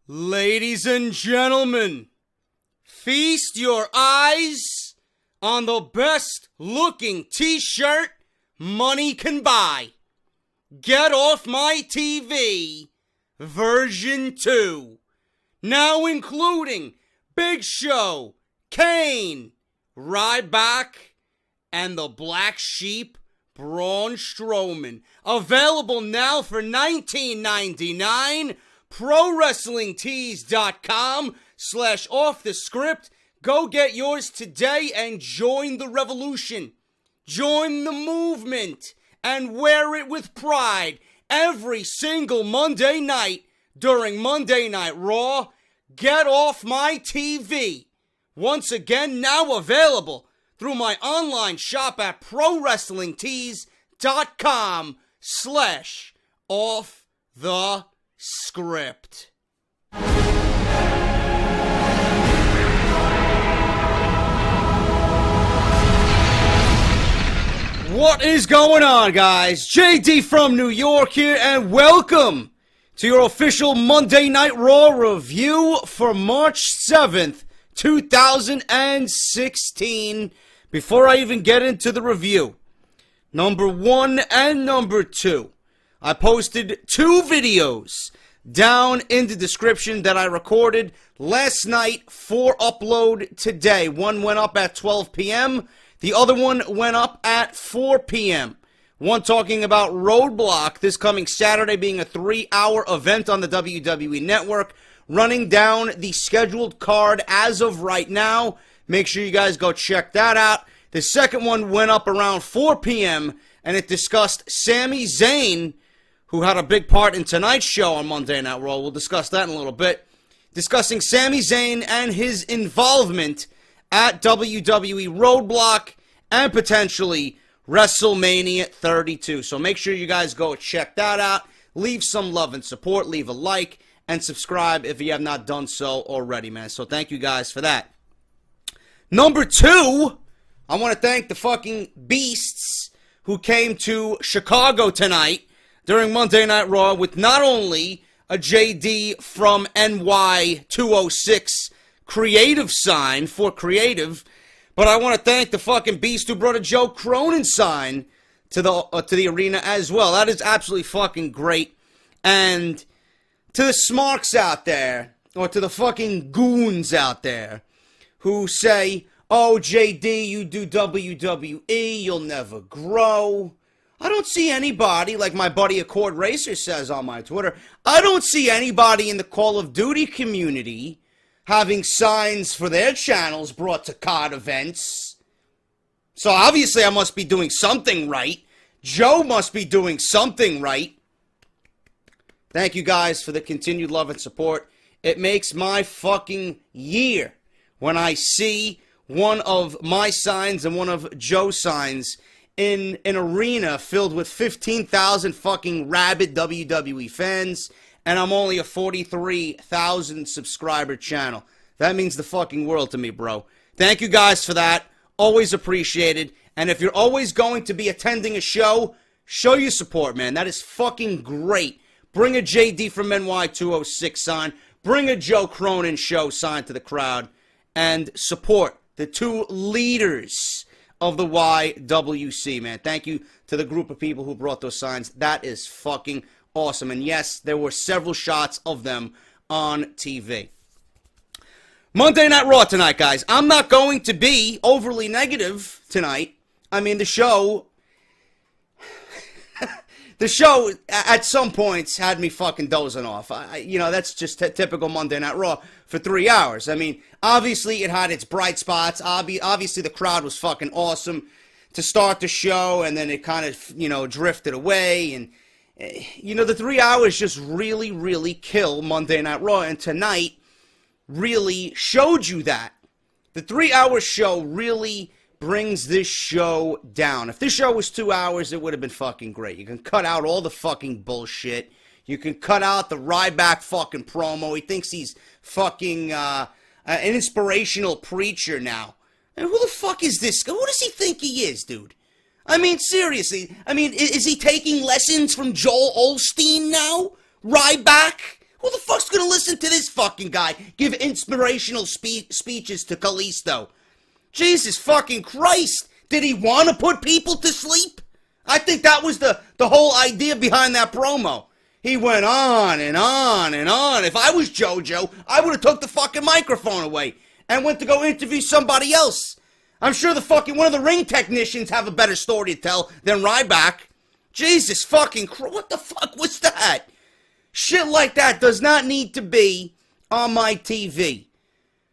Ladies and gentlemen, feast your eyes on the best looking t-shirt money can buy. Get Off My TV version 2. Now including Big Show, Kane, Ryback, and the Black Sheep, Braun Strowman. Available now for $19.99. ProWrestlingTees.com/offthescript. Go get yours today and join the revolution. Join the movement and wear it with pride every single Monday night during Monday Night Raw. Get Off My TV. Once again, now available through my online shop at ProWrestlingTees.com/offthescript. What is going on, guys? JD from New York here, and welcome to your official Monday Night Raw review for March 7th, 2016. Before I even get into the review, number 1 and number 2, I posted 2 videos down in the description that I recorded last night for upload today. One went up at 12 p.m., the other one went up at 4 p.m. One talking about Roadblock this coming Saturday being a 3-hour event on the WWE Network, running down the scheduled card as of right now. Make sure you guys go check that out. The second one went up around 4 p.m., and it discussed Sami Zayn, who had a big part in tonight's show on Monday Night Raw. We'll discuss that in a little bit. Discussing Sami Zayn and his involvement at WWE Roadblock and potentially WrestleMania 32. So make sure you guys go check that out. Leave some love and support. Leave a like and subscribe if you have not done so already, man. So thank you guys for that. Number 2, I want to thank the fucking beasts who came to Chicago tonight during Monday Night Raw with not only a JD from NY 206 creative sign for creative, but I want to thank the fucking beast who brought a Joe Cronin sign to the arena as well. That is absolutely fucking great. And to the smarks out there, or to the fucking goons out there, who say, oh, JD, you do WWE, you'll never grow. I don't see anybody, like my buddy Accord Racer says on my Twitter, I don't see anybody in the Call of Duty community having signs for their channels brought to COD events. So obviously I must be doing something right. Joe must be doing something right. Thank you guys for the continued love and support. It makes my fucking year when I see one of my signs and one of Joe's signs in an arena filled with 15,000 fucking rabid WWE fans, and I'm only a 43,000 subscriber channel. That means the fucking world to me, bro. Thank you guys for that. Always appreciated. And if you're always going to be attending a show, show your support, man. That is fucking great. Bring a JD from NY206 sign. Bring a Joe Cronin show sign to the crowd. And support the 2 leaders of the YWC, man. Thank you to the group of people who brought those signs. That is fucking awesome. And yes, there were several shots of them on TV. Monday Night Raw tonight, guys. I'm not going to be overly negative tonight. I mean, the show at some points had me fucking dozing off. That's just typical Monday Night Raw for 3 hours. I mean, obviously it had its bright spots. Obviously the crowd was fucking awesome to start the show, and then it kind of, drifted away. And, the 3 hours just really, really kill Monday Night Raw. And tonight really showed you that. The 3-hour show really brings this show down. If this show was 2 hours, it would have been fucking great. You can cut out all the fucking bullshit. You can cut out the Ryback fucking promo. He thinks he's fucking an inspirational preacher now. And who the fuck is this guy? Who does he think he is, dude? I mean, seriously. I mean, is he taking lessons from Joel Osteen now? Ryback? Who the fuck's gonna listen to this fucking guy give inspirational speeches to Kalisto? Jesus fucking Christ! Did he want to put people to sleep? I think that was the whole idea behind that promo. He went on and on and on. If I was JoJo, I would have took the fucking microphone away and went to go interview somebody else. I'm sure the fucking one of the ring technicians have a better story to tell than Ryback. Jesus fucking Christ, what the fuck was that? Shit like that does not need to be on my TV.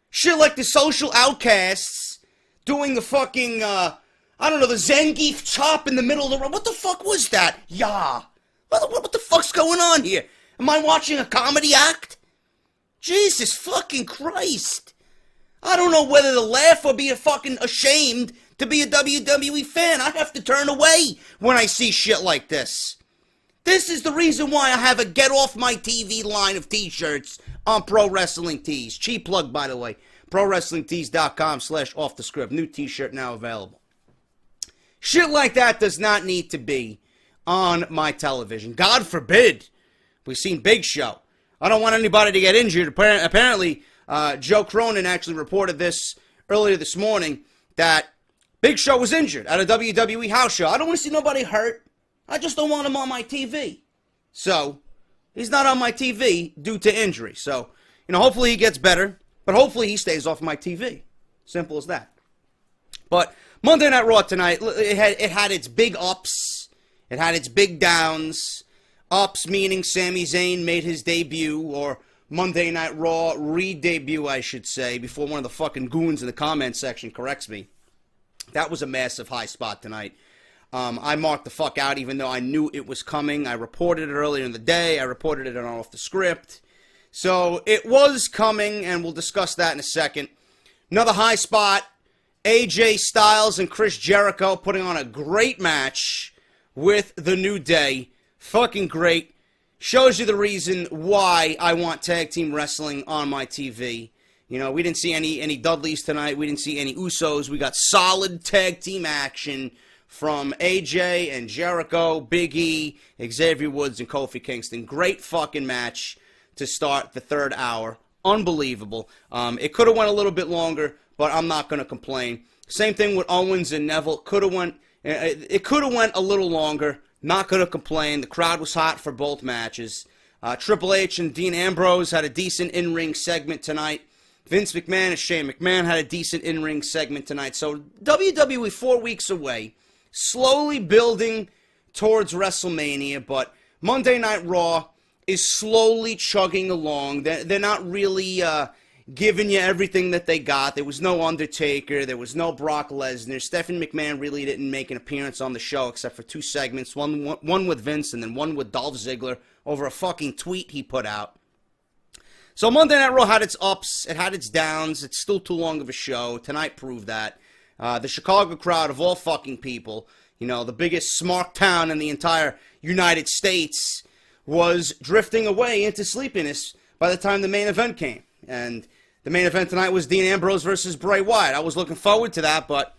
Shit like the Social Outcasts doing the fucking, I don't know, the Zangief chop in the middle of the road. What the fuck was that? Yeah. What the fuck's going on here? Am I watching a comedy act? Jesus fucking Christ. I don't know whether to laugh or be fucking ashamed to be a WWE fan. I have to turn away when I see shit like this. This is the reason why I have a Get Off My TV line of t-shirts on Pro Wrestling Tees. Cheap plug, by the way. ProWrestlingTees.com/offthescript. New t-shirt now available. Shit like that does not need to be on my television. God forbid. We've seen Big Show. I don't want anybody to get injured. Apparently, Joe Cronin actually reported this earlier this morning, that Big Show was injured at a WWE house show. I don't want to see nobody hurt. I just don't want him on my TV. So, he's not on my TV due to injury. So, hopefully he gets better, but hopefully he stays off my TV. Simple as that. But Monday Night Raw tonight, it had its big ups. It had its big downs. Ups meaning Sami Zayn made his debut, or Monday Night Raw re-debut, I should say, before one of the fucking goons in the comment section corrects me. That was a massive high spot tonight. I marked the fuck out even though I knew it was coming. I reported it earlier in the day. I reported it on Off the Script. So it was coming, and we'll discuss that in a second. Another high spot, AJ Styles and Chris Jericho putting on a great match with The New Day. Fucking great. Shows you the reason why I want tag team wrestling on my TV. We didn't see any Dudleys tonight. We didn't see any Usos. We got solid tag team action from AJ and Jericho, Big E, Xavier Woods, and Kofi Kingston. Great fucking match to start the third hour. Unbelievable. It could have went a little bit longer, but I'm not going to complain. Same thing with Owens and Neville. It could have went a little longer. Not going to complain. The crowd was hot for both matches. Triple H and Dean Ambrose had a decent in-ring segment tonight. Vince McMahon and Shane McMahon had a decent in-ring segment tonight. So WWE 4 weeks away, slowly building towards WrestleMania, but Monday Night Raw is slowly chugging along. They're not really giving you everything that they got. There was no Undertaker. There was no Brock Lesnar. Stephanie McMahon really didn't make an appearance on the show except for 2 segments, one with Vince and then one with Dolph Ziggler over a fucking tweet he put out. So Monday Night Raw had its ups. It had its downs. It's still too long of a show. Tonight proved that. The Chicago crowd, of all fucking people, the biggest smart town in the entire United States, was drifting away into sleepiness by the time the main event came. And the main event tonight was Dean Ambrose versus Bray Wyatt. I was looking forward to that, but,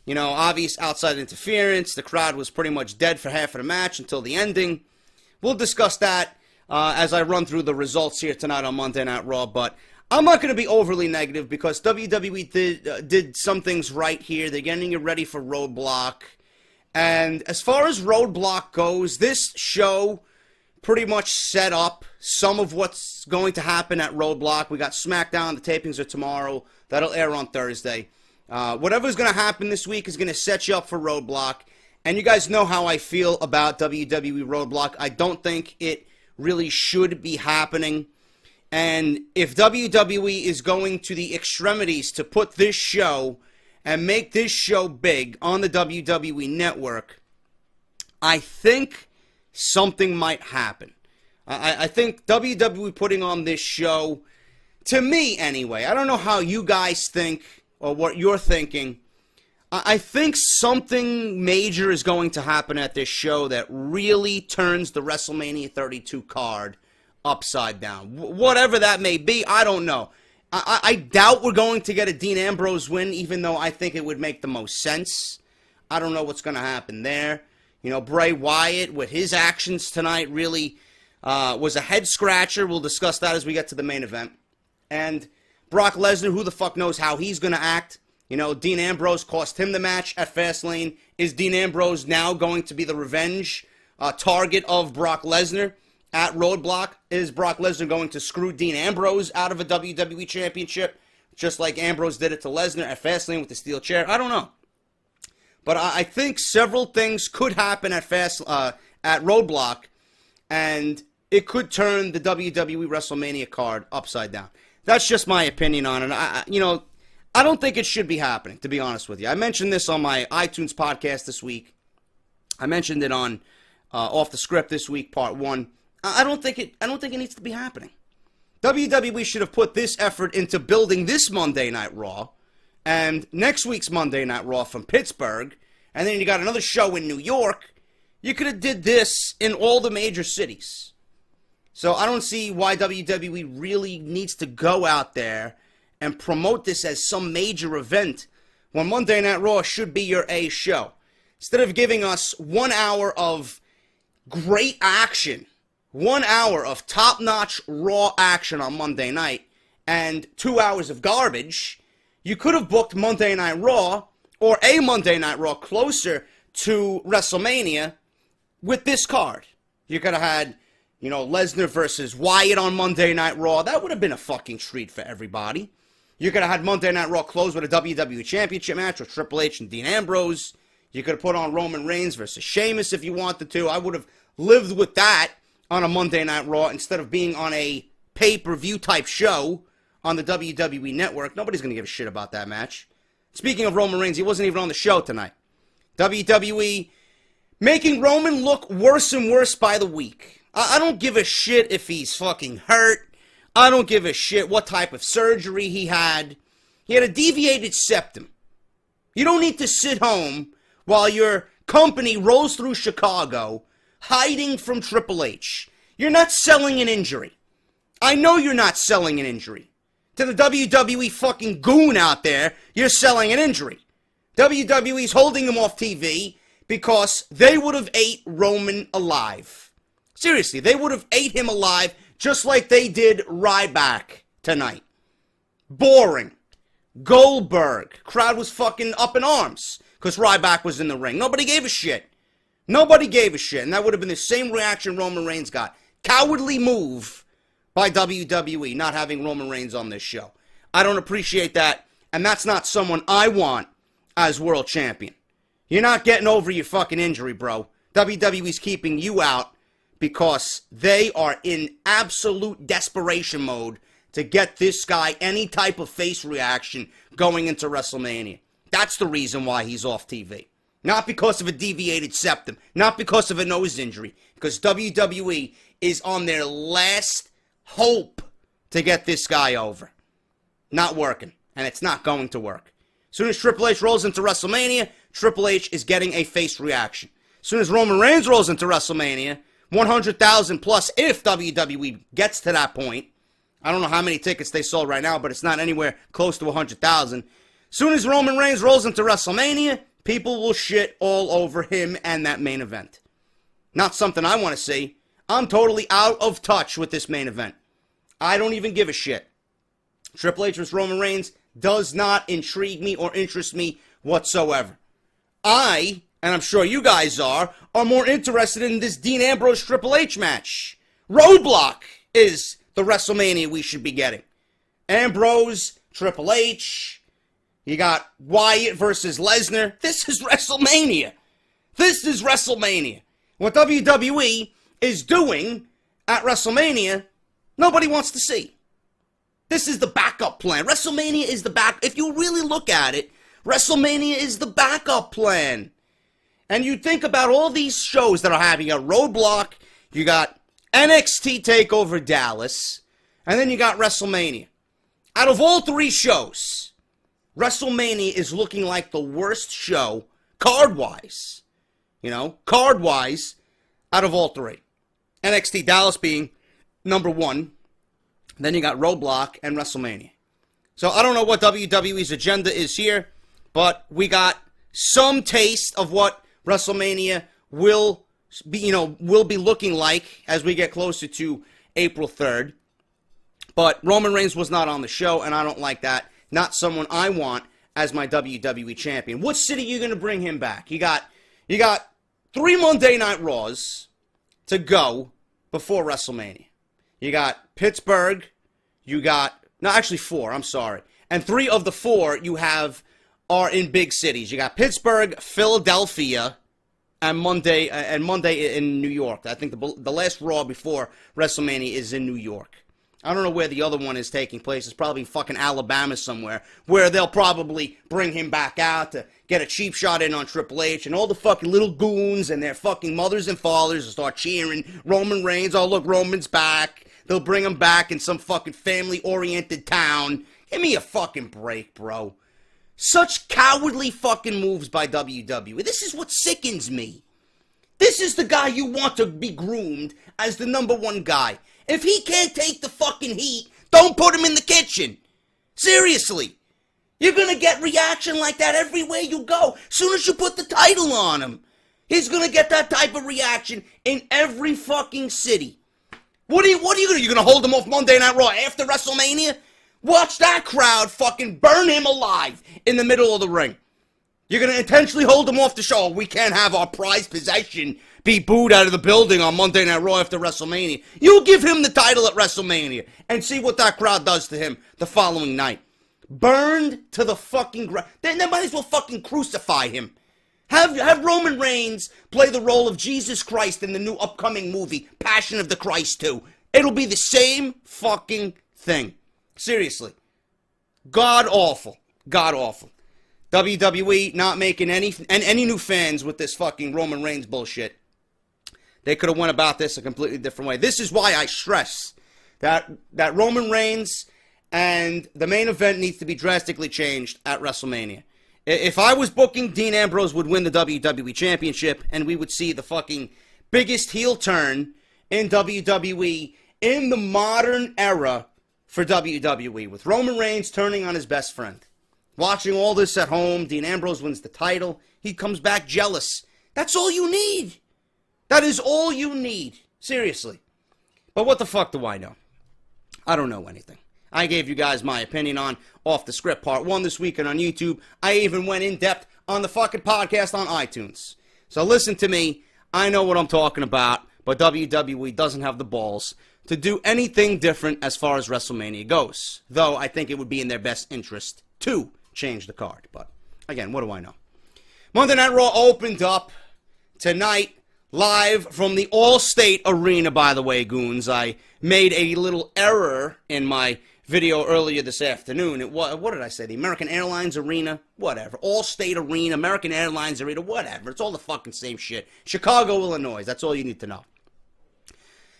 obvious outside interference. The crowd was pretty much dead for half of the match until the ending. We'll discuss that as I run through the results here tonight on Monday Night Raw, but I'm not going to be overly negative because WWE did some things right here. They're getting you ready for Roadblock. And as far as Roadblock goes, this show pretty much set up some of what's going to happen at Roadblock. We got SmackDown. The tapings are tomorrow. That'll air on Thursday. Whatever's going to happen this week is going to set you up for Roadblock. And you guys know how I feel about WWE Roadblock. I don't think it really should be happening. And if WWE is going to the extremities to put this show and make this show big on the WWE Network, I think something might happen. I think WWE putting on this show, to me anyway, I don't know how you guys think or what you're thinking. I think something major is going to happen at this show that really turns the WrestleMania 32 card upside down. Whatever that may be, I don't know. I doubt we're going to get a Dean Ambrose win, even though I think it would make the most sense. I don't know what's going to happen there. Bray Wyatt, with his actions tonight, really was a head scratcher. We'll discuss that as we get to the main event. And Brock Lesnar, who the fuck knows how he's going to act. You know, Dean Ambrose cost him the match at Fastlane. Is Dean Ambrose now going to be the revenge target of Brock Lesnar at Roadblock? Is Brock Lesnar going to screw Dean Ambrose out of a WWE Championship, just like Ambrose did it to Lesnar at Fastlane with the steel chair? I don't know. But I think several things could happen at Roadblock, and it could turn the WWE WrestleMania card upside down. That's just my opinion on it. I don't think it should be happening, to be honest with you. I mentioned this on my iTunes podcast this week. I mentioned it on Off The Script this week, part 1. I don't think it needs to be happening. WWE should have put this effort into building this Monday Night Raw and next week's Monday Night Raw from Pittsburgh, and then you got another show in New York. You could have did this in all the major cities. So I don't see why WWE really needs to go out there and promote this as some major event when Monday Night Raw should be your A show. Instead of giving us 1 hour of great action, 1 hour of top-notch Raw action on Monday night, and 2 hours of garbage, you could have booked Monday Night Raw or a Monday Night Raw closer to WrestleMania with this card. You could have had, Lesnar versus Wyatt on Monday Night Raw. That would have been a fucking treat for everybody. You could have had Monday Night Raw close with a WWE Championship match with Triple H and Dean Ambrose. You could have put on Roman Reigns versus Sheamus if you wanted to. I would have lived with that on a Monday Night Raw instead of being on a pay-per-view type show on the WWE Network. Nobody's going to give a shit about that match. Speaking of Roman Reigns, he wasn't even on the show tonight. WWE making Roman look worse and worse by the week. I don't give a shit if he's fucking hurt. I don't give a shit what type of surgery he had. He had a deviated septum. You don't need to sit home while your company rolls through Chicago hiding from Triple H. You're not selling an injury. I know you're not selling an injury. To the WWE fucking goon out there, you're selling an injury. WWE's holding him off TV because they would have ate Roman alive. Seriously, they would have ate him alive just like they did Ryback tonight. Boring. Goldberg. Crowd was fucking up in arms because Ryback was in the ring. Nobody gave a shit. Nobody gave a shit. And that would have been the same reaction Roman Reigns got. Cowardly move by WWE, not having Roman Reigns on this show. I don't appreciate that. And that's not someone I want as world champion. You're not getting over your fucking injury, bro. WWE's keeping you out because they are in absolute desperation mode to get this guy any type of face reaction going into WrestleMania. That's the reason why he's off TV. Not because of a deviated septum. Not because of a nose injury. Because WWE is on their last hope to get this guy over. Not working. And it's not going to work. As soon as Triple H rolls into WrestleMania, Triple H is getting a face reaction. As soon as Roman Reigns rolls into WrestleMania, 100,000 plus if WWE gets to that point. I don't know how many tickets they sold right now, but it's not anywhere close to 100,000. As soon as Roman Reigns rolls into WrestleMania, people will shit all over him and that main event. Not something I want to see. I'm totally out of touch with this main event. I don't even give a shit. Triple H vs. Roman Reigns does not intrigue me or interest me whatsoever. I, and I'm sure you guys are more interested in this Dean Ambrose Triple H match. Roadblock is the WrestleMania we should be getting. Ambrose, Triple H, you got Wyatt versus Lesnar. This is WrestleMania. This is WrestleMania. What WWE is doing at WrestleMania, nobody wants to see. This is the backup plan. WrestleMania is the back. If you really look at it, WrestleMania is the backup plan. And you think about all these shows that are happening. You got Roadblock, you got NXT TakeOver Dallas, and then you got WrestleMania. Out of all three shows, WrestleMania is looking like the worst show, card-wise. Card-wise, out of all three. NXT Dallas being number one. Then you got Roadblock and WrestleMania. So I don't know what WWE's agenda is here, but we got some taste of what WrestleMania will will be looking like as we get closer to April 3rd. But Roman Reigns was not on the show, and I don't like that. Not someone I want as my WWE champion. What city are you going to bring him back? You got 3 Monday Night Raws to go before WrestleMania. You got Pittsburgh. Actually 4, I'm sorry. And 3 of the 4 you have are in big cities. You got Pittsburgh, Philadelphia, and Monday in New York. I think the last Raw before WrestleMania is in New York. I don't know where the other one is taking place. It's probably fucking Alabama somewhere, where they'll probably bring him back out to get a cheap shot in on Triple H, and all the fucking little goons and their fucking mothers and fathers will start cheering Roman Reigns. Oh, look, Roman's back. They'll bring him back in some fucking family-oriented town. Give me a fucking break, bro. Such cowardly fucking moves by WWE. This is what sickens me. This is the guy you want to be groomed as the number 1 guy. If he can't take the fucking heat, don't put him in the kitchen. Seriously. You're gonna get reaction like that everywhere you go. Soon as you put the title on him, he's gonna get that type of reaction in every fucking city. What are you gonna do? You're gonna hold him off Monday Night Raw after WrestleMania? Watch that crowd fucking burn him alive in the middle of the ring. You're going to intentionally hold him off the show. We can't have our prized possession be booed out of the building on Monday Night Raw after WrestleMania. You give him the title at WrestleMania and see what that crowd does to him the following night. Burned to the fucking ground. They might as well fucking crucify him. Have Roman Reigns play the role of Jesus Christ in the new upcoming movie, Passion of the Christ 2. It'll be the same fucking thing. Seriously. God awful. God awful. WWE not making any new fans with this fucking Roman Reigns bullshit. They could have went about this a completely different way. This is why I stress that Roman Reigns and the main event needs to be drastically changed at WrestleMania. If I was booking, Dean Ambrose would win the WWE Championship, and we would see the fucking biggest heel turn in WWE in the modern era for WWE, with Roman Reigns turning on his best friend. Watching all this at home, Dean Ambrose wins the title. He comes back jealous. That's all you need. That is all you need. Seriously. But what the fuck do I know? I don't know anything. I gave you guys my opinion on Off the Script Part 1 this weekend on YouTube. I even went in depth on the fucking podcast on iTunes. So listen to me. I know what I'm talking about, but WWE doesn't have the balls to do anything different as far as WrestleMania goes. Though I think it would be in their best interest to change the card. But again, what do I know? Monday Night Raw opened up tonight live from the All-State Arena, by the way, goons. I made a little error in my video earlier this afternoon. What did I say? The American Airlines Arena? Whatever. All-State Arena, American Airlines Arena, whatever. It's all the fucking same shit. Chicago, Illinois. That's all you need to know.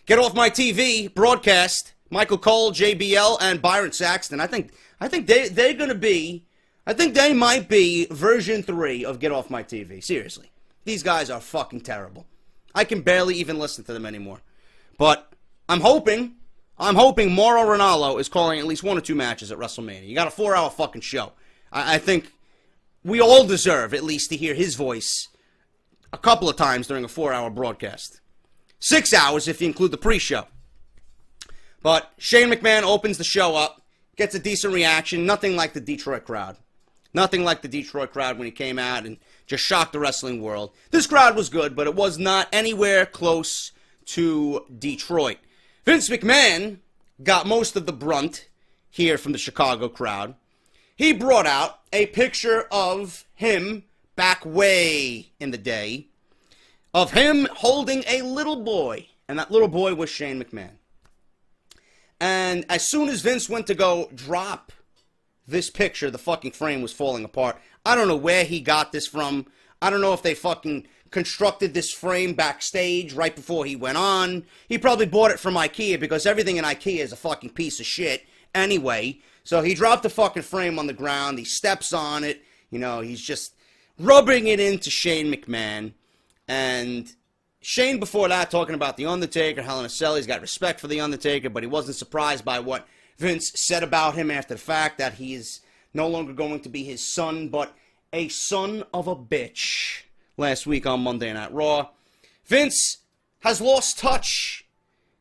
Get Off My TV broadcast. Michael Cole, JBL, and Byron Saxton. I think they're going to be, I think they might be version 3 of Get Off My TV. Seriously. These guys are fucking terrible. I can barely even listen to them anymore. But I'm hoping Mauro Ranallo is calling at least 1 or 2 matches at WrestleMania. You got a 4-hour fucking show. I think we all deserve at least to hear his voice a couple of times during a 4-hour broadcast. 6 hours if you include the pre-show. But Shane McMahon opens the show up, gets a decent reaction, nothing like the Detroit crowd. Nothing like the Detroit crowd when he came out and just shocked the wrestling world. This crowd was good, but it was not anywhere close to Detroit. Vince McMahon got most of the brunt here from the Chicago crowd. He brought out a picture of him back way in the day, of him holding a little boy, and that little boy was Shane McMahon. And as soon as Vince went to go drop this picture, the fucking frame was falling apart. I don't know where he got this from. I don't know if they fucking constructed this frame backstage right before he went on. He probably bought it from IKEA because everything in IKEA is a fucking piece of shit anyway. So he dropped the fucking frame on the ground. He steps on it. You know, he's just rubbing it into Shane McMahon. And Shane before that talking about The Undertaker, Hell in a Cell. He's got respect for The Undertaker, but he wasn't surprised by what Vince said about him after the fact, that he is no longer going to be his son, but a son of a bitch. Last week on Monday Night Raw, Vince has lost touch.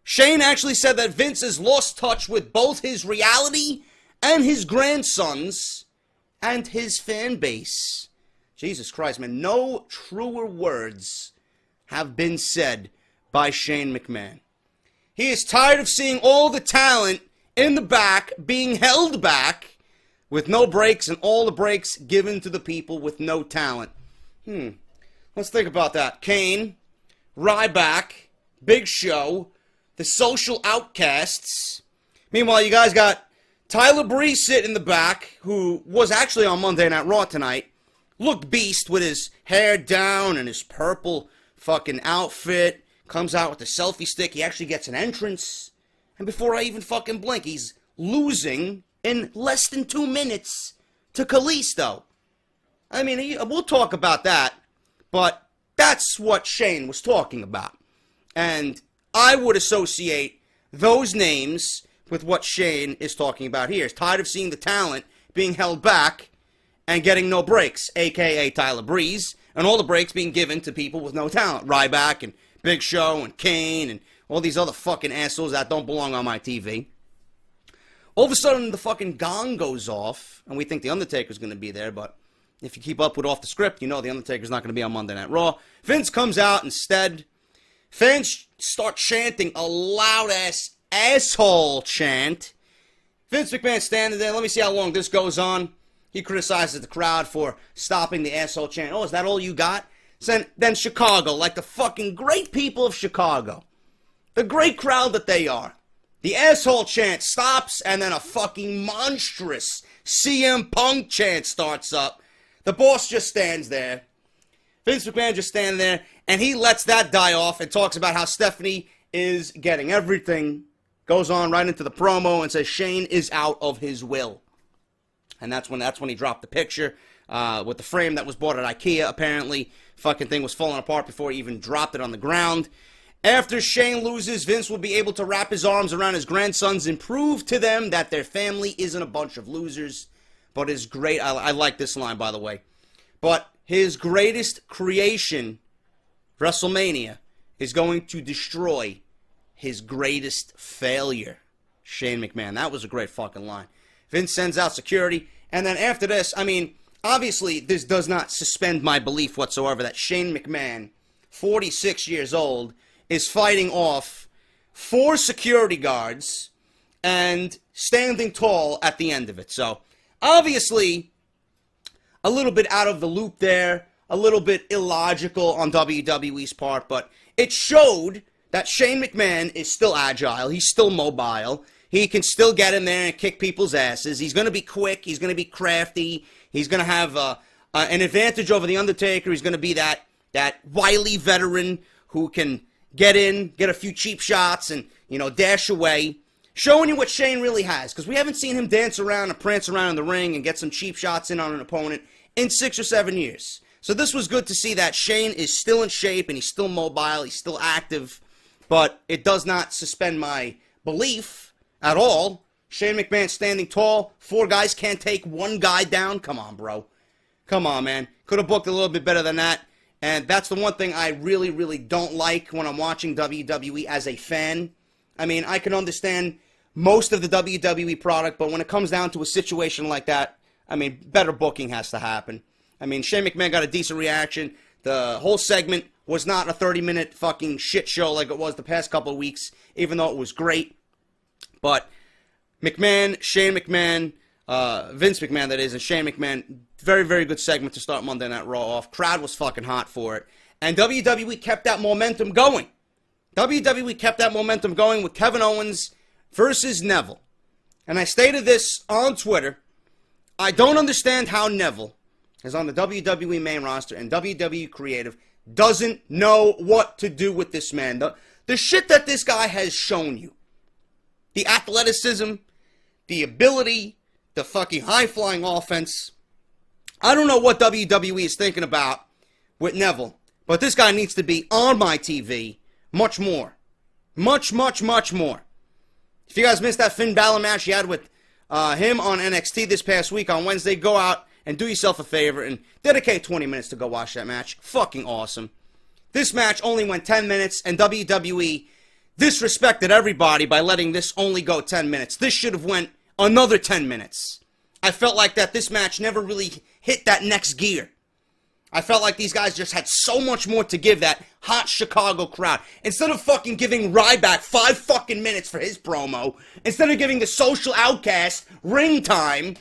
Shane actually said that Vince has lost touch with both his reality and his grandsons and his fan base. Jesus Christ, man. No truer words have been said by Shane McMahon. He is tired of seeing all the talent in the back being held back with no breaks and all the breaks given to the people with no talent. Let's think about that. Kane, Ryback, Big Show, the social outcasts. Meanwhile, you guys got Tyler Breeze sitting in the back, who was actually on Monday Night Raw tonight. Looked beast with his hair down and his purple fucking outfit. Comes out with the selfie stick. He actually gets an entrance. And before I even fucking blink, he's losing in less than 2 minutes to Kalisto. I mean, we'll talk about that. But that's what Shane was talking about. And I would associate those names with what Shane is talking about here. He's tired of seeing the talent being held back and getting no breaks, a.k.a. Tyler Breeze, and all the breaks being given to people with no talent. Ryback and Big Show and Kane and all these other fucking assholes that don't belong on my TV. All of a sudden, the fucking gong goes off, and we think The Undertaker's going to be there, but if you keep up with Off The Script, you know The Undertaker's not going to be on Monday Night Raw. Vince comes out instead. Fans start chanting a loud-ass asshole chant. Vince McMahon standing there. Let me see how long this goes on. He criticizes the crowd for stopping the asshole chant. Oh, is that all you got? Then Chicago, like the fucking great people of Chicago. The great crowd that they are. The asshole chant stops, and then a fucking monstrous CM Punk chant starts up. The boss just stands there. Vince McMahon just standing there, and he lets that die off and talks about how Stephanie is getting everything. Goes on right into the promo and says Shane is out of his will. And that's when he dropped the picture with the frame that was bought at IKEA, apparently. Fucking thing was falling apart before he even dropped it on the ground. After Shane loses, Vince will be able to wrap his arms around his grandsons and prove to them that their family isn't a bunch of losers. But his great... I like this line, by the way. But his greatest creation, WrestleMania, is going to destroy his greatest failure. Shane McMahon. That was a great fucking line. Vince sends out security. And then after this, I mean, obviously, this does not suspend my belief whatsoever that Shane McMahon, 46 years old, is fighting off 4 security guards and standing tall at the end of it. So, obviously, a little bit out of the loop there, a little bit illogical on WWE's part, but it showed that Shane McMahon is still agile, he's still mobile, he can still get in there and kick people's asses, he's going to be quick, he's going to be crafty, he's going to have an advantage over The Undertaker, he's going to be that wily veteran who can get in, get a few cheap shots, and, dash away. Showing you what Shane really has, because we haven't seen him dance around and prance around in the ring and get some cheap shots in on an opponent in 6 or 7 years. So this was good to see that Shane is still in shape and he's still mobile, he's still active, but it does not suspend my belief at all. Shane McMahon standing tall, 4 guys can't take 1 guy down. Come on, bro. Come on, man. Could have booked a little bit better than that. And that's the one thing I really, really don't like when I'm watching WWE as a fan. I mean, I can understand most of the WWE product, but when it comes down to a situation like that, I mean, better booking has to happen. I mean, Shane McMahon got a decent reaction. The whole segment was not a 30-minute fucking shit show like it was the past couple of weeks, even though it was great. But McMahon, Shane McMahon, Vince McMahon, that is, and Shane McMahon, very, very good segment to start Monday Night Raw off. Crowd was fucking hot for it. And WWE kept that momentum going. WWE kept that momentum going with Kevin Owens versus Neville. And I stated this on Twitter. I don't understand how Neville is on the WWE main roster and WWE Creative doesn't know what to do with this man. The shit that this guy has shown you. The athleticism, the ability, the fucking high-flying offense. I don't know what WWE is thinking about with Neville, but this guy needs to be on my TV much more. Much, much, much more. If you guys missed that Finn Balor match he had with him on NXT this past week on Wednesday, go out and do yourself a favor and dedicate 20 minutes to go watch that match. Fucking awesome. This match only went 10 minutes, and WWE disrespected everybody by letting this only go 10 minutes. This should have went another 10 minutes. I felt like that this match never really hit that next gear. I felt like these guys just had so much more to give that hot Chicago crowd. Instead of fucking giving Ryback 5 fucking minutes for his promo, instead of giving the Social Outcast ring time,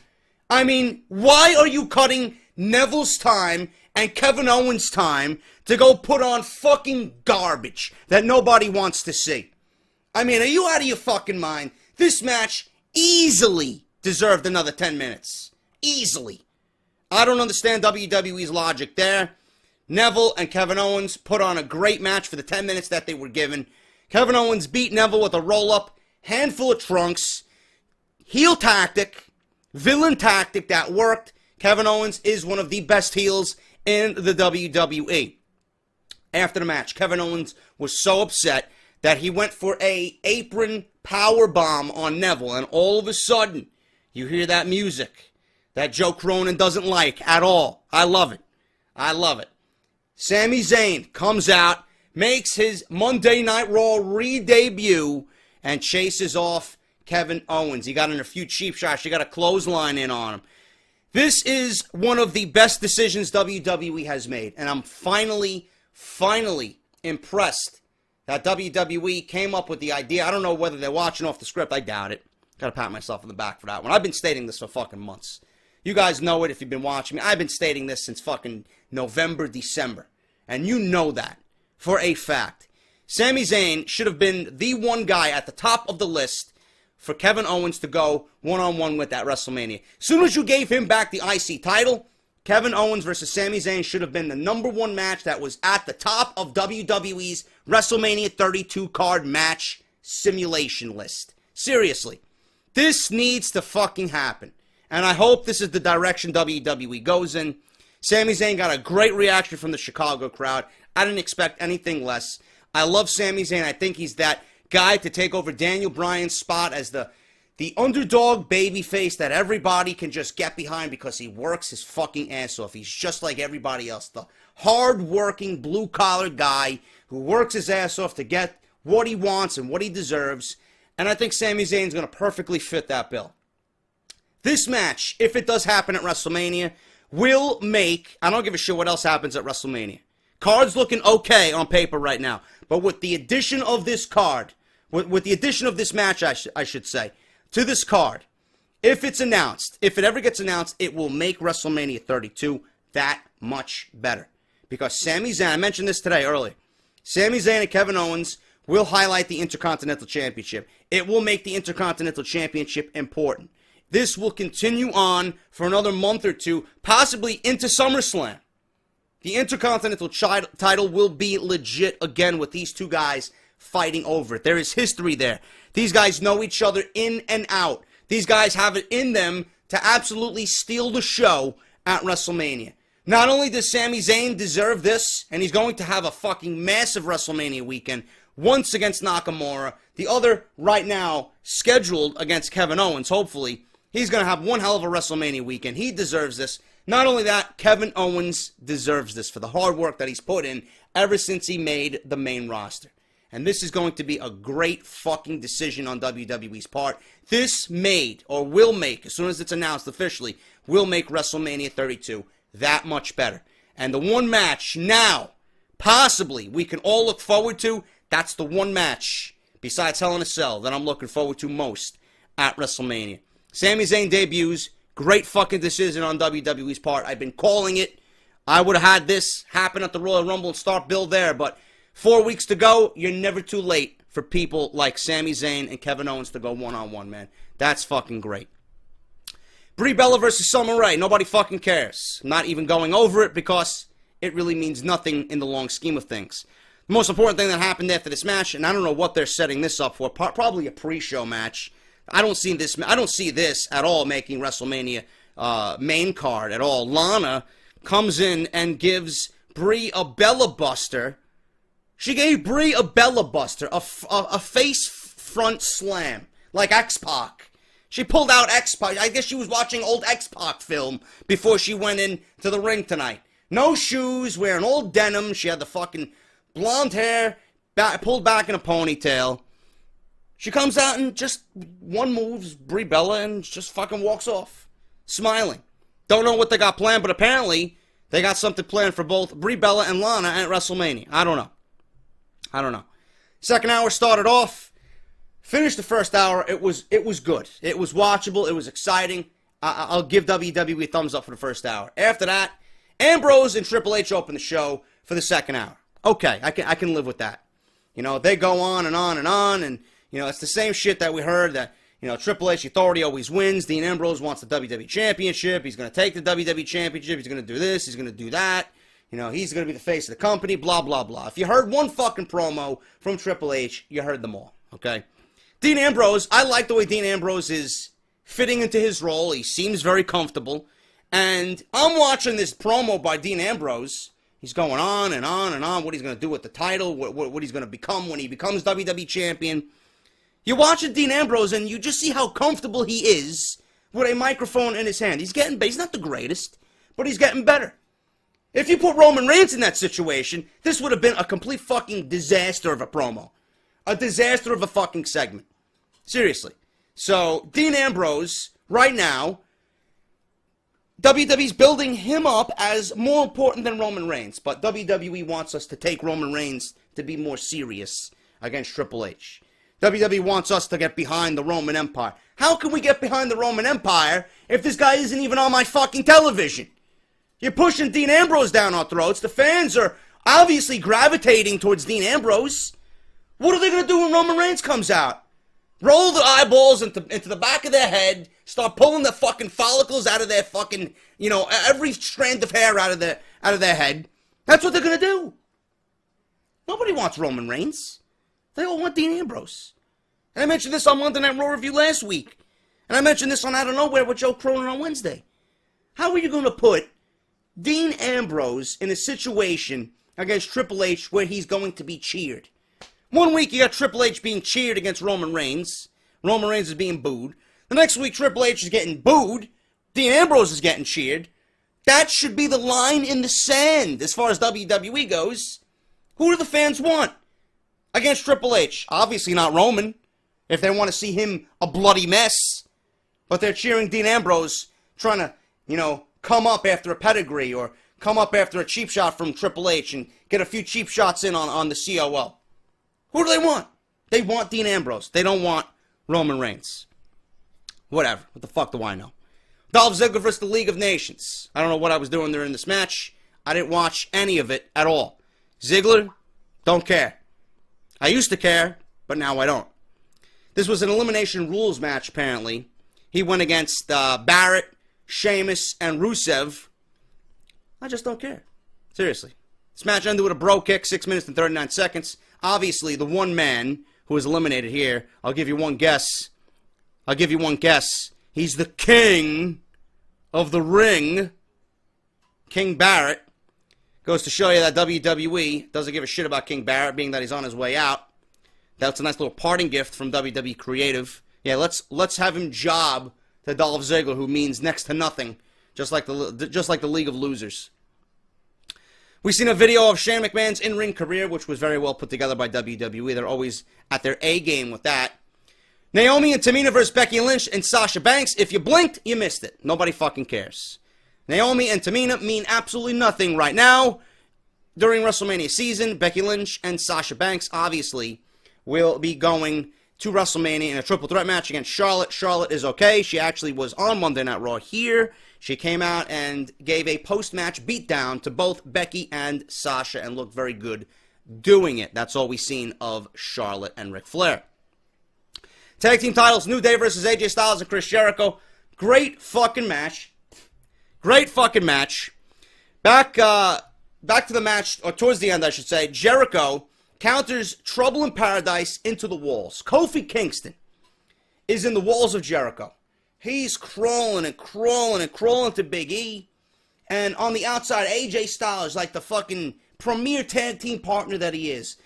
I mean, why are you cutting Neville's time and Kevin Owens' time to go put on fucking garbage that nobody wants to see? I mean, are you out of your fucking mind? This match easily deserved another 10 minutes. Easily. I don't understand WWE's logic there. Neville and Kevin Owens put on a great match for the 10 minutes that they were given. Kevin Owens beat Neville with a roll-up, handful of trunks, heel tactic, villain tactic that worked. Kevin Owens is one of the best heels in the WWE. After the match, Kevin Owens was so upset that he went for a apron power bomb on Neville, and all of a sudden, you hear that music that Joe Cronin doesn't like at all. I love it. I love it. Sami Zayn comes out, makes his Monday Night Raw re-debut, and chases off Kevin Owens. He got in a few cheap shots. You got a clothesline in on him. This is one of the best decisions WWE has made, and I'm finally impressed that WWE came up with the idea. I don't know whether they're watching Off the Script. I doubt it. Gotta pat myself on the back for that one. I've been stating this for fucking months. You guys know it if you've been watching me. I've been stating this since fucking November, December. And you know that for a fact. Sami Zayn should have been the one guy at the top of the list for Kevin Owens to go one-on-one with at WrestleMania. As soon as you gave him back the IC title, Kevin Owens versus Sami Zayn should have been the #1 match that was at the top of WWE's WrestleMania 32 card match simulation list. Seriously. This needs to fucking happen. And I hope this is the direction WWE goes in. Sami Zayn got a great reaction from the Chicago crowd. I didn't expect anything less. I love Sami Zayn. I think he's that guy to take over Daniel Bryan's spot as the underdog babyface that everybody can just get behind because he works his fucking ass off. He's just like everybody else. The hard-working, blue-collar guy who works his ass off to get what he wants and what he deserves. And I think Sami Zayn's going to perfectly fit that bill. This match, if it does happen at WrestleMania, will make... I don't give a shit what else happens at WrestleMania. Card's looking okay on paper right now. But with the addition of this card, with the addition of this match, I should say, to this card, if it's announced, if it ever gets announced, it will make WrestleMania 32 that much better. Because Sami Zayn, I mentioned this today earlier, Sami Zayn and Kevin Owens will highlight the Intercontinental Championship. It will make the Intercontinental Championship important. This will continue on for another month or two, possibly into SummerSlam. The Intercontinental title will be legit again with these two guys fighting over it. There is history there. These guys know each other in and out. These guys have it in them to absolutely steal the show at WrestleMania. Not only does Sami Zayn deserve this, and he's going to have a fucking massive WrestleMania weekend, once against Nakamura, the other right now scheduled against Kevin Owens, hopefully. He's going to have one hell of a WrestleMania weekend. He deserves this. Not only that, Kevin Owens deserves this for the hard work that he's put in ever since he made the main roster. And this is going to be a great fucking decision on WWE's part. This made, or will make, as soon as it's announced officially, will make WrestleMania 32 that much better. And the one match now, possibly, we can all look forward to, that's the one match, besides Hell in a Cell, that I'm looking forward to most at WrestleMania. Sami Zayn debuts. Great fucking decision on WWE's part. I've been calling it. I would have had this happen at the Royal Rumble and start build there, but 4 weeks to go, you're never too late for people like Sami Zayn and Kevin Owens to go one-on-one, man. That's fucking great. Brie Bella versus Summer Rae. Nobody fucking cares. I'm not even going over it because it really means nothing in the long scheme of things. The most important thing that happened after this match, and I don't know what they're setting this up for, probably a pre-show match. I don't see this at all making WrestleMania main card at all. Lana comes in and gives Brie a Bella Buster. She gave Brie a Bella Buster, a face front slam, like X-Pac. She pulled out X-Pac. I guess she was watching old X-Pac film before she went into the ring tonight. No shoes, wearing old denim. She had the fucking blonde hair, pulled back in a ponytail. She comes out and just one moves Brie Bella and just fucking walks off, smiling. Don't know what they got planned, but apparently they got something planned for both Brie Bella and Lana at WrestleMania. I don't know. Second hour started off. Finished the first hour. It was good. It was watchable. It was exciting. I'll give WWE a thumbs up for the first hour. After that, Ambrose and Triple H open the show for the second hour. Okay, I can live with that. You know, they go on and on and on, and you know, it's the same shit that we heard that, you know, Triple H authority always wins. Dean Ambrose wants the WWE Championship. He's going to take the WWE Championship. He's going to do this. He's going to do that. You know, he's going to be the face of the company, blah, blah, blah. If you heard one fucking promo from Triple H, you heard them all, okay? Dean Ambrose, I like the way Dean Ambrose is fitting into his role. He seems very comfortable. And I'm watching this promo by Dean Ambrose. He's going on and on and on, what he's going to do with the title, what he's going to become when he becomes WWE Champion. You watch Dean Ambrose, and you just see how comfortable he is with a microphone in his hand. He's not the greatest, but he's getting better. If you put Roman Reigns in that situation, this would have been a complete fucking disaster of a promo. A disaster of a fucking segment. Seriously. So, Dean Ambrose, right now, WWE's building him up as more important than Roman Reigns, but WWE wants us to take Roman Reigns to be more serious against Triple H. WWE wants us to get behind the Roman Empire. How can we get behind the Roman Empire if this guy isn't even on my fucking television? You're pushing Dean Ambrose down our throats. The fans are obviously gravitating towards Dean Ambrose. What are they going to do when Roman Reigns comes out? Roll the eyeballs into the back of their head, start pulling the fucking follicles out of their fucking, you know, every strand of hair out of their head. That's what they're going to do. Nobody wants Roman Reigns. They all want Dean Ambrose. And I mentioned this on Monday Night Raw Review last week. And I mentioned this on Out of Nowhere with Joe Cronin on Wednesday. How are you going to put Dean Ambrose in a situation against Triple H where he's going to be cheered? One week you got Triple H being cheered against Roman Reigns. Roman Reigns is being booed. The next week Triple H is getting booed. Dean Ambrose is getting cheered. That should be the line in the sand as far as WWE goes. Who do the fans want against Triple H? Obviously not Roman, if they want to see him a bloody mess. But they're cheering Dean Ambrose, trying to, you know, come up after a pedigree or come up after a cheap shot from Triple H and get a few cheap shots in on the COO. Who do they want? They want Dean Ambrose. They don't want Roman Reigns. Whatever. What the fuck do I know? Dolph Ziggler versus the League of Nations. I don't know what I was doing during this match. I didn't watch any of it at all. Ziggler, don't care. I used to care, but now I don't. This was an elimination rules match, apparently. He went against Barrett, Sheamus, and Rusev. I just don't care. Seriously. This match ended with a bro kick, 6 minutes and 39 seconds. Obviously, the one man who was eliminated here, I'll give you one guess. He's the king of the ring. King Barrett. Goes to show you that WWE doesn't give a shit about King Barrett, being that he's on his way out. That's a nice little parting gift from WWE Creative. Yeah, let's have him job to Dolph Ziggler, who means next to nothing, just like the League of Losers. We've seen a video of Shane McMahon's in-ring career, which was very well put together by WWE. They're always at their A-game with that. Naomi and Tamina versus Becky Lynch and Sasha Banks. If you blinked, you missed it. Nobody fucking cares. Naomi and Tamina mean absolutely nothing right now. During WrestleMania season, Becky Lynch and Sasha Banks obviously will be going to WrestleMania in a triple threat match against Charlotte. Charlotte is okay. She actually was on Monday Night Raw here. She came out and gave a post-match beatdown to both Becky and Sasha and looked very good doing it. That's all we've seen of Charlotte and Ric Flair. Tag team titles, New Day versus AJ Styles and Chris Jericho. Great fucking match. Back to the match, or towards the end, I should say. Jericho counters Trouble in Paradise into the walls. Kofi Kingston is in the walls of Jericho. He's crawling to Big E. And on the outside, AJ Styles, like the fucking premier tag team partner that he is,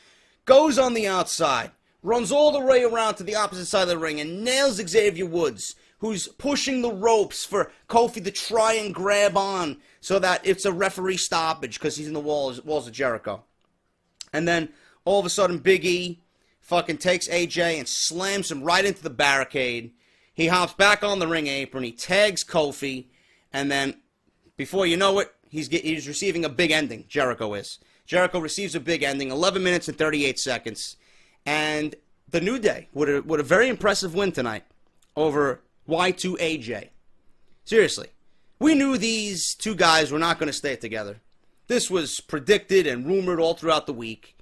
goes on the outside, runs all the way around to the opposite side of the ring, and nails Xavier Woods, who's pushing the ropes for Kofi to try and grab on so that it's a referee stoppage because he's in the walls of Jericho. And then all of a sudden Big E fucking takes AJ and slams him right into the barricade. He hops back on the ring apron. He tags Kofi. And then before you know it, he's receiving a big ending. Jericho is. Jericho receives a big ending. 11 minutes and 38 seconds. And the New Day with a very impressive win tonight over Y2AJ. Seriously. We knew these two guys were not going to stay together. This was predicted and rumored all throughout the week.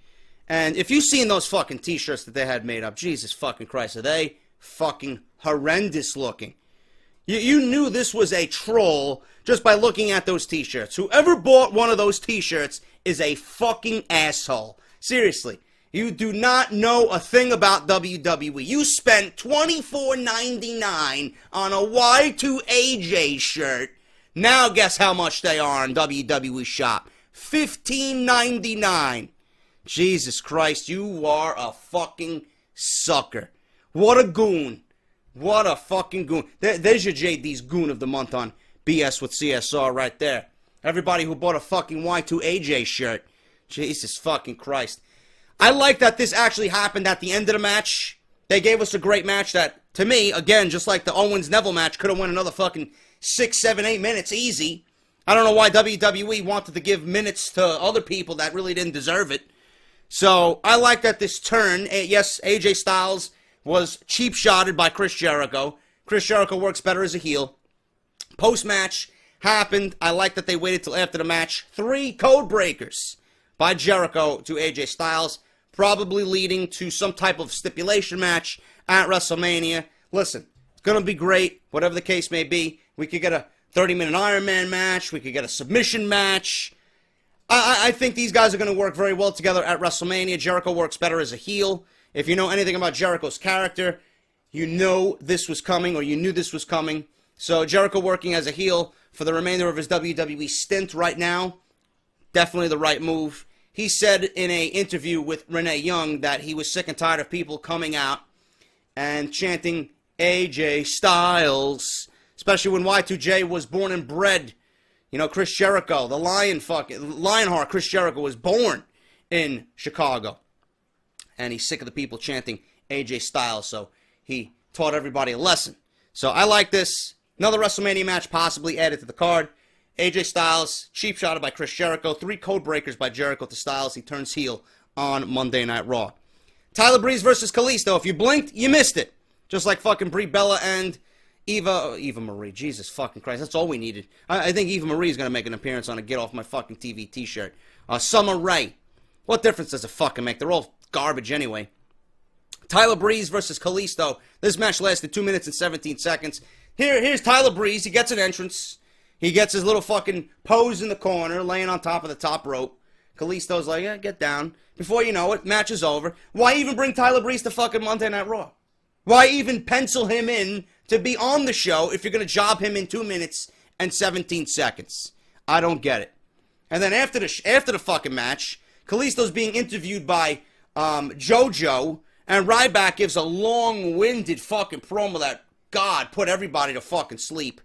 And if you've seen those fucking t-shirts that they had made up, Jesus fucking Christ, are they fucking horrendous looking. You knew this was a troll just by looking at those t-shirts. Whoever bought one of those t-shirts is a fucking asshole. Seriously. You do not know a thing about WWE. You spent $24.99 on a Y2AJ shirt. Now guess how much they are on WWE Shop. $15.99. Jesus Christ, you are a fucking sucker. What a goon. What a fucking goon. There's your JD's Goon of the Month on BS with CSR right there. Everybody who bought a fucking Y2AJ shirt. Jesus fucking Christ. I like that this actually happened at the end of the match. They gave us a great match that, to me, again, just like the Owens-Neville match, could have went another fucking 6, 7, 8 minutes easy. I don't know why WWE wanted to give minutes to other people that really didn't deserve it. So, I like that this turn, yes, AJ Styles was cheap-shotted by Chris Jericho. Chris Jericho works better as a heel. Post-match happened. I like that they waited till after the match. 3 code breakers by Jericho to AJ Styles, probably leading to some type of stipulation match at WrestleMania. Listen, it's going to be great, whatever the case may be. We could get a 30-minute Iron Man match. We could get a submission match. I think these guys are going to work very well together at WrestleMania. Jericho works better as a heel. If you know anything about Jericho's character, you know this was coming, or you knew this was coming. So Jericho working as a heel for the remainder of his WWE stint right now, definitely the right move. He said in an interview with Renee Young that he was sick and tired of people coming out and chanting AJ Styles, especially when Y2J was born and bred. You know, Chris Jericho, the Lionheart Chris Jericho was born in Chicago. And he's sick of the people chanting AJ Styles, so he taught everybody a lesson. So I like this. Another WrestleMania match possibly added to the card. AJ Styles, cheap shotted by Chris Jericho. 3 code breakers by Jericho to Styles. He turns heel on Monday Night Raw. Tyler Breeze versus Kalisto. If you blinked, you missed it. Just like fucking Brie Bella and Eva Marie. Jesus fucking Christ. That's all we needed. I think Eva Marie is going to make an appearance on a Get Off My Fucking TV t-shirt. Summer Rae. What difference does it fucking make? They're all garbage anyway. Tyler Breeze versus Kalisto. This match lasted 2 minutes and 17 seconds. Here's Tyler Breeze. He gets an entrance. He gets his little fucking pose in the corner, laying on top of the top rope. Kalisto's like, yeah, get down. Before you know it, match is over. Why even bring Tyler Breeze to fucking Monday Night Raw? Why even pencil him in to be on the show if you're going to job him in 2 minutes and 17 seconds? I don't get it. And then after the fucking match, Kalisto's being interviewed by JoJo, and Ryback gives a long-winded fucking promo that, God, put everybody to fucking sleep.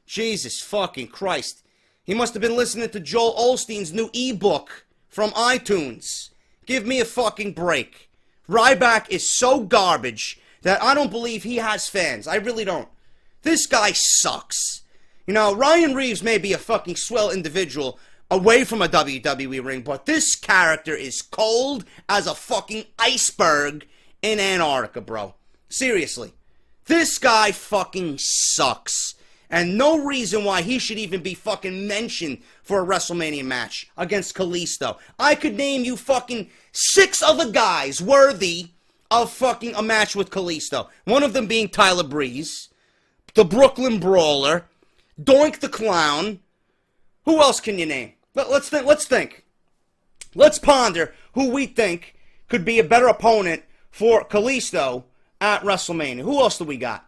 Jesus fucking Christ. He must have been listening to Joel Osteen's new ebook from iTunes. Give me a fucking break. Ryback is so garbage that I don't believe he has fans. I really don't. This guy sucks. You know, Ryan Reeves may be a fucking swell individual away from a WWE ring, but this character is cold as a fucking iceberg in Antarctica, bro. Seriously. This guy fucking sucks. And no reason why he should even be fucking mentioned for a WrestleMania match against Kalisto. I could name you fucking 6 other guys worthy of fucking a match with Kalisto. One of them being Tyler Breeze, the Brooklyn Brawler, Doink the Clown. Who else can you name? Let's think. Let's ponder who we think could be a better opponent for Kalisto at WrestleMania. Who else do we got?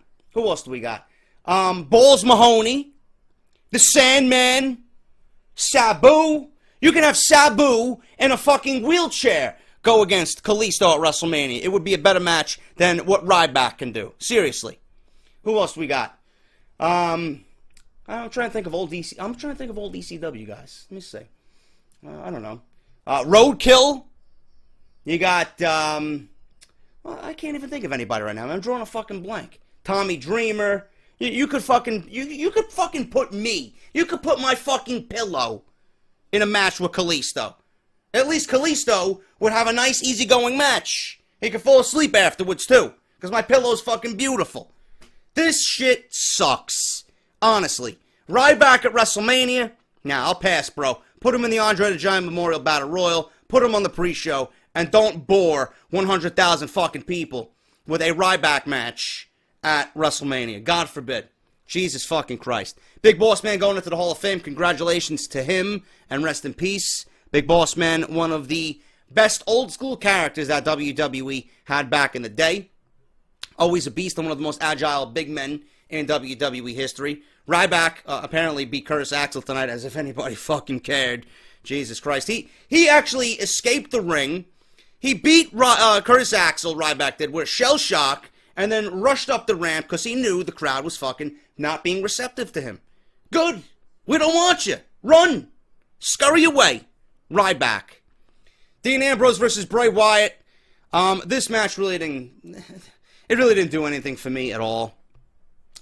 Balls Mahoney, the Sandman, Sabu. You can have Sabu in a fucking wheelchair go against Kalisto at WrestleMania. It would be a better match than what Ryback can do. Seriously. Who else do we got? I'm trying to think of old ECW guys. Let me see. I don't know. Roadkill. You got, well, I can't even think of anybody right now. I'm drawing a fucking blank. Tommy Dreamer. You could fucking, you could fucking put me. You could put my fucking pillow in a match with Kalisto. At least Kalisto would have a nice, easygoing match. He could fall asleep afterwards, too. Because my pillow's fucking beautiful. This shit sucks. Honestly. Ryback at WrestleMania? Nah, I'll pass, bro. Put him in the Andre the Giant Memorial Battle Royal. Put him on the pre-show. And don't bore 100,000 fucking people with a Ryback match at WrestleMania. God forbid. Jesus fucking Christ. Big Boss Man going into the Hall of Fame. Congratulations to him. And rest in peace. Big Boss Man, one of the best old school characters that WWE had back in the day. Always a beast and one of the most agile big men in WWE history. Ryback apparently beat Curtis Axel tonight, as if anybody fucking cared. Jesus Christ. He actually escaped the ring. He beat Curtis Axel, Ryback did, with shell shock, and then rushed up the ramp because he knew the crowd was fucking not being receptive to him. Good. We don't want you. Run. Scurry away. Ryback. Dean Ambrose versus Bray Wyatt. This match really didn't do anything for me at all.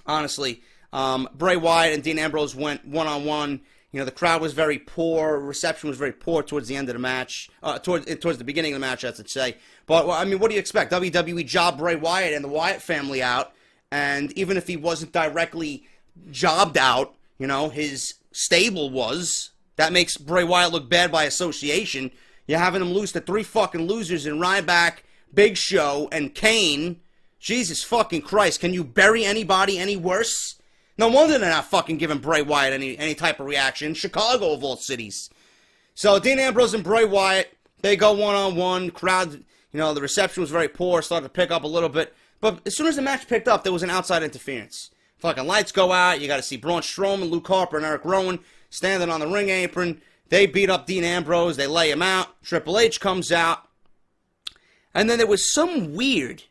Honestly, Bray Wyatt and Dean Ambrose went one-on-one. You know, the crowd was very poor. Reception was very poor towards the end of the match. Towards the beginning of the match, I should say. But, I mean, what do you expect? WWE jobbed Bray Wyatt and the Wyatt family out. And even if he wasn't directly jobbed out, you know, his stable was. That makes Bray Wyatt look bad by association. You're having him lose to three fucking losers in Ryback, Big Show, and Kane. Jesus fucking Christ. Can you bury anybody any worse? No wonder they're not fucking giving Bray Wyatt any type of reaction. Chicago of all cities. So Dean Ambrose and Bray Wyatt, they go one-on-one. Crowd, you know, the reception was very poor. Started to pick up a little bit. But as soon as the match picked up, there was an outside interference. Fucking lights go out. You got to see Braun Strowman, Luke Harper, and Eric Rowan standing on the ring apron. They beat up Dean Ambrose. They lay him out. Triple H comes out. And then there was some weird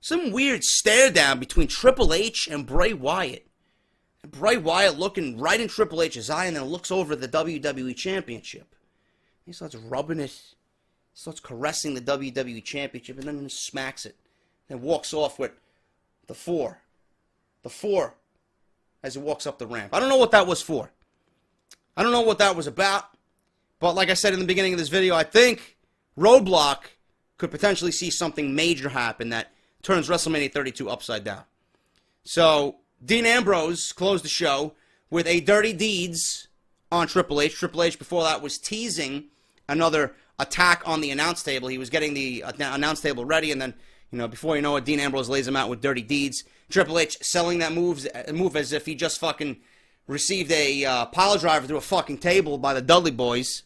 stare down between Triple H and Bray Wyatt. Bray Wyatt looking right in Triple H's eye and then looks over the WWE Championship. He starts rubbing it. Starts caressing the WWE Championship and then smacks it. Then walks off with the four. The four as he walks up the ramp. I don't know what that was for. I don't know what that was about. But like I said in the beginning of this video, I think Roadblock could potentially see something major happen that turns WrestleMania 32 upside down. So Dean Ambrose closed the show with a Dirty Deeds on Triple H. Triple H before that was teasing another attack on the announce table. He was getting the announce table ready, and then, you know, before you know it, Dean Ambrose lays him out with Dirty Deeds. Triple H selling that move as if he just fucking received a pile driver through a fucking table by the Dudley Boys.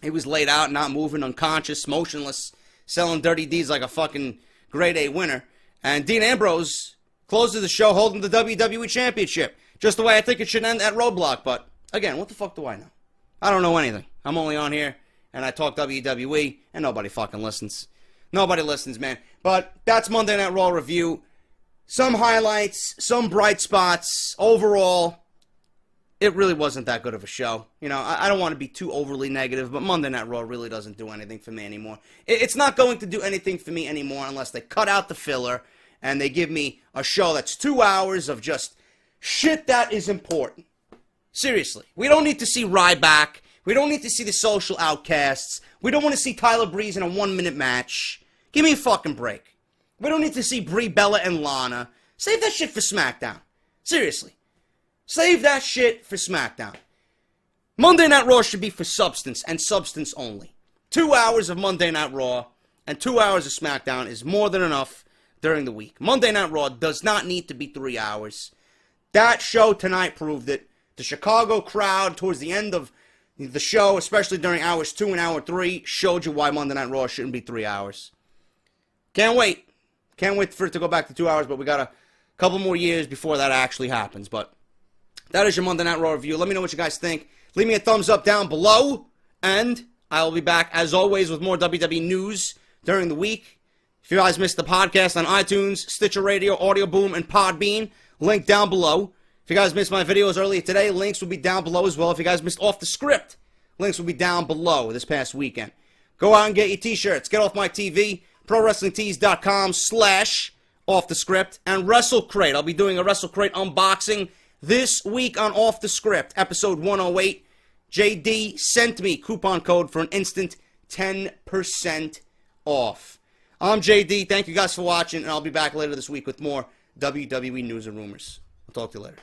He was laid out, not moving, unconscious, motionless, selling Dirty Deeds like a fucking grade A winner. And Dean Ambrose closes the show holding the WWE Championship. Just the way I think it should end at Roadblock. But, again, what the fuck do I know? I don't know anything. I'm only on here, and I talk WWE, and nobody fucking listens. Nobody listens, man. But that's Monday Night Raw review. Some highlights, some bright spots. Overall, it really wasn't that good of a show. You know, I don't want to be too overly negative, but Monday Night Raw really doesn't do anything for me anymore. It's not going to do anything for me anymore unless they cut out the filler and they give me a show that's 2 hours of just shit that is important. Seriously. We don't need to see Ryback. We don't need to see the Social Outcasts. We don't want to see Tyler Breeze in a 1-minute match. Give me a fucking break. We don't need to see Brie Bella and Lana. Save that shit for SmackDown. Seriously. Save that shit for SmackDown. Monday Night Raw should be for substance, and substance only. 2 hours of Monday Night Raw and 2 hours of SmackDown is more than enough during the week. Monday Night Raw does not need to be 3 hours. That show tonight proved it. The Chicago crowd towards the end of the show, especially during hours 2 and hour 3, showed you why Monday Night Raw shouldn't be 3 hours. Can't wait. Can't wait for it to go back to 2 hours, but we got a couple more years before that actually happens. But that is your Monday Night Raw review. Let me know what you guys think. Leave me a thumbs up down below. And I will be back, as always, with more WWE news during the week. If you guys missed the podcast on iTunes, Stitcher Radio, AudioBoom, and PodBean, link down below. If you guys missed my videos earlier today, links will be down below as well. If you guys missed Off The Script, links will be down below this past weekend. Go out and get your t-shirts. Get Off My TV, ProWrestlingTees.com/Off The Script, and WrestleCrate. I'll be doing a WrestleCrate unboxing this week on Off The Script, episode 108. JD sent me coupon code for an instant 10% off. I'm JD. Thank you guys for watching, and I'll be back later this week with more WWE news and rumors. I'll talk to you later.